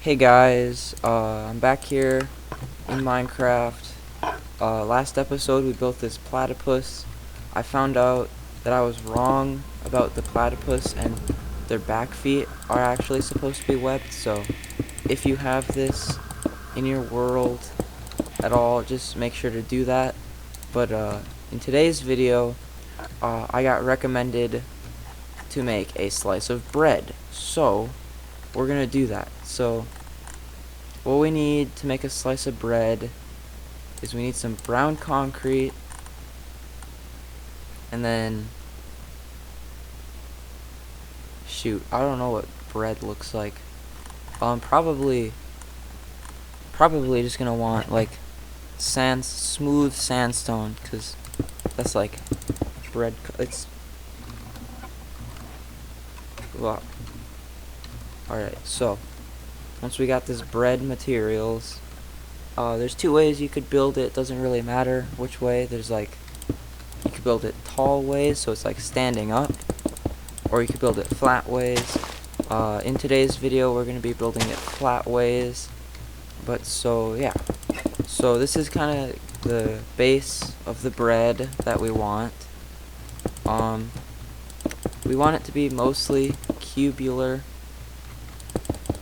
Hey guys, I'm back here in Minecraft. Last episode we built this platypus. I found out that I was wrong about the platypus and their back feet are actually supposed to be webbed, so if you have this in your world at all, just make sure to do that. But in today's video, I got recommended to make a slice of bread, so we're gonna do that. So what we need to make a slice of bread is we need some brown concrete, and then shoot, I don't know what bread looks like. Probably just gonna want like smooth sandstone, cause that's like bread. It's well, all right. So once we got this bread materials, there's two ways you could build it. It doesn't really matter which way. There's like, you could build it tall ways, so it's like standing up, or you could build it flat ways. In today's video we're going to be building it flat ways, but so yeah, so this is kind of the base of the bread that we want. We want it to be mostly cubular,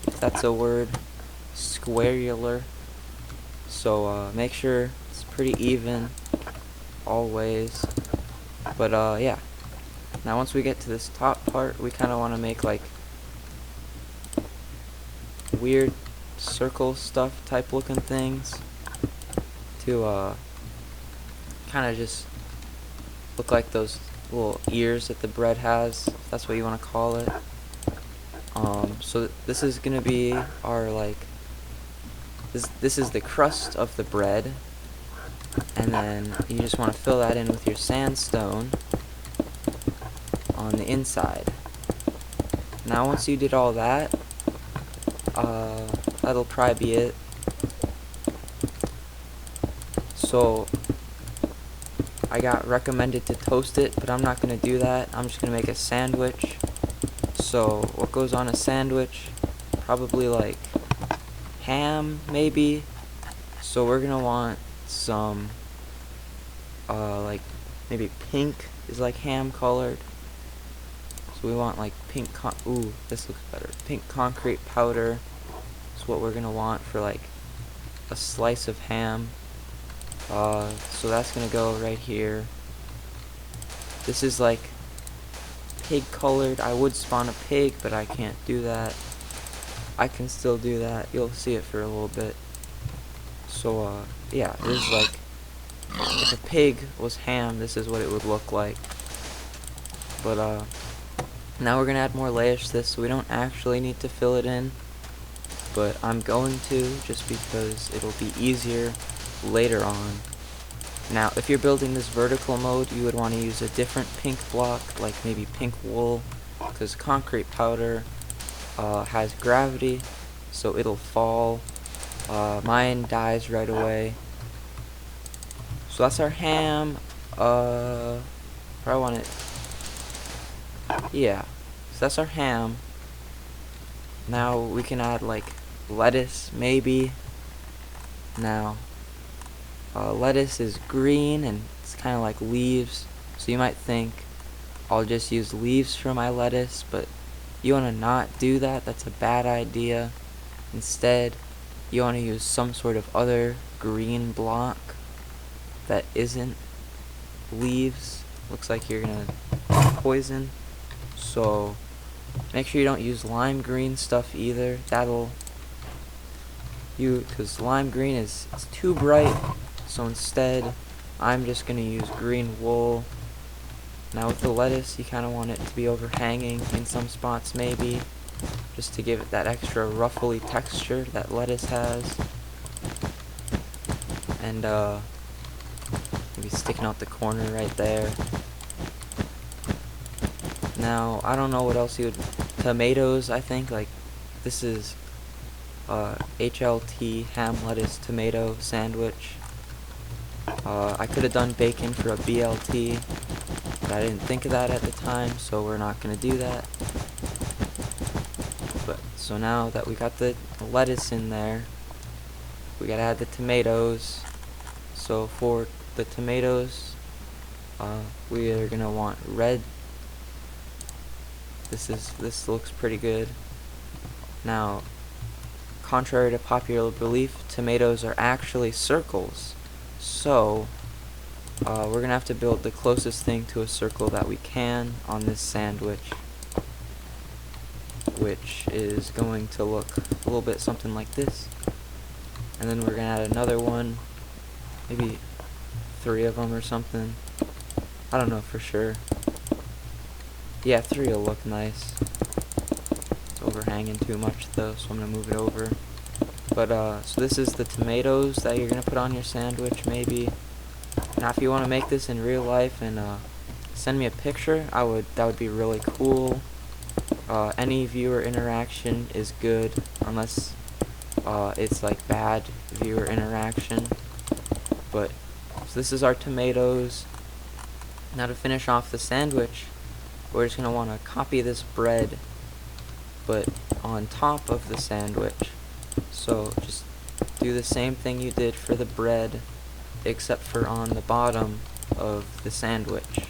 if that's a word, squarular, so make sure it's pretty even always. But yeah, now once we get to this top part, we kind of want to make like weird circle stuff type looking things to kind of just look like those little ears that the bread has, if that's what you want to call it. So this is gonna be our like this is the crust of the bread, and then you just want to fill that in with your sandstone on the inside. Now once you did all that, that'll probably be it. So I got recommended to toast it, but I'm not gonna do that. I'm just gonna make a sandwich. So what goes on a sandwich? Probably like ham, maybe. So we're gonna want some like maybe pink is like ham colored. So we want like ooh, this looks better. Pink concrete powder is what we're gonna want for like a slice of ham. So that's gonna go right here. This is like pig colored. I would spawn a pig, but I can't do that. I can still do that. You'll see it for a little bit. So yeah, this is like, if a pig was ham, this is what it would look like. But now we're gonna add more layers to this, so we don't actually need to fill it in, but I'm going to, just because it'll be easier later on. Now if you're building this vertical mode, you would want to use a different pink block, like maybe pink wool, because concrete powder has gravity, so it'll fall. Mine dies right away. So that's our ham. Probably want it, yeah, so that's our ham. Now we can add like lettuce, maybe. Now lettuce is green and it's kind of like leaves, so you might think I'll just use leaves for my lettuce, but you want to not do that. That's a bad idea. Instead, you want to use some sort of other green block that isn't leaves. Looks like you're gonna poison, so make sure you don't use lime green stuff either. Because lime green it's too bright. So instead, I'm just gonna use green wool. Now with the lettuce, you kind of want it to be overhanging in some spots, maybe, just to give it that extra ruffly texture that lettuce has. And maybe sticking out the corner right there. Now I don't know what else you would. Tomatoes, I think, like this is HLT, ham, lettuce, tomato sandwich. I could have done bacon for a BLT, but I didn't think of that at the time, so we're not gonna do that. But So now that we got the lettuce in there, we gotta add the tomatoes. So for the tomatoes, we are gonna want red. This looks pretty good. Now, contrary to popular belief, tomatoes are actually circles. So we're gonna have to build the closest thing to a circle that we can on this sandwich, which is going to look a little bit something like this. And then we're gonna add another one, maybe 3 of them or something. I don't know for sure. Yeah, 3 will look nice. It's overhanging too much though, so I'm gonna move it over. But so this is the tomatoes that you're gonna put on your sandwich, maybe. Now, if you want to make this in real life and send me a picture, that would be really cool. Any viewer interaction is good, unless it's like bad viewer interaction. But so this is our tomatoes. Now to finish off the sandwich, we're just gonna want to copy this bread, but on top of the sandwich. So just do the same thing you did for the bread, except for on the bottom of the sandwich.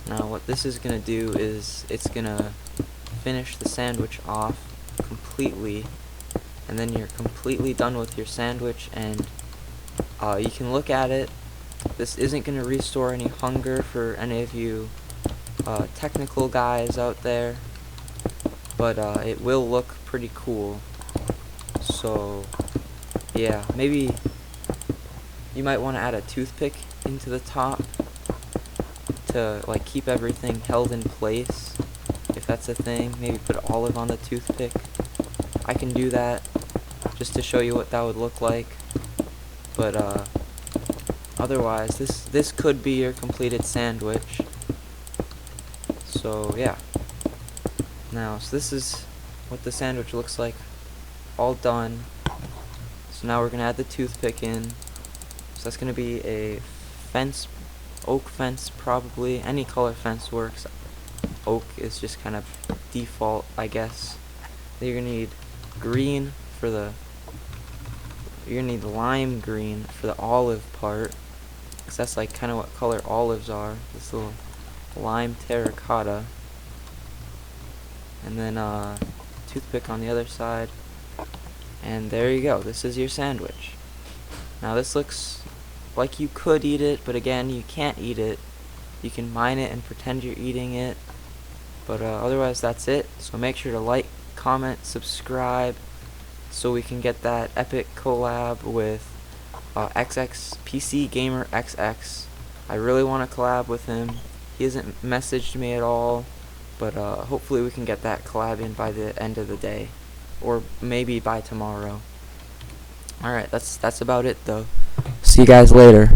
Now what this is gonna do is it's gonna finish the sandwich off completely, and then you're completely done with your sandwich, and you can look at it. This isn't gonna restore any hunger for any of you technical guys out there, but it will look pretty cool. So yeah, maybe you might want to add a toothpick into the top to like keep everything held in place, if that's a thing. Maybe put olive on the toothpick. I can do that just to show you what that would look like. But otherwise, this could be your completed sandwich. So yeah. Now, so this is what the sandwich looks like, all done. So now we're gonna add the toothpick in. So that's gonna be a fence, oak fence probably. Any color fence works. Oak is just kind of default, I guess. Then you're gonna need green for the. You're gonna need lime green for the olive part, because that's like kind of what color olives are. This little lime terracotta. And then toothpick on the other side. And there you go. This is your sandwich. Now this looks like you could eat it, but again, you can't eat it. You can mine it and pretend you're eating it. But otherwise, that's it. So make sure to like, comment, subscribe, so we can get that epic collab with PC Gamer XX. I really want to collab with him. He hasn't messaged me at all, but hopefully we can get that collab in by the end of the day, or maybe by tomorrow. Alright, that's about it though. See you guys later.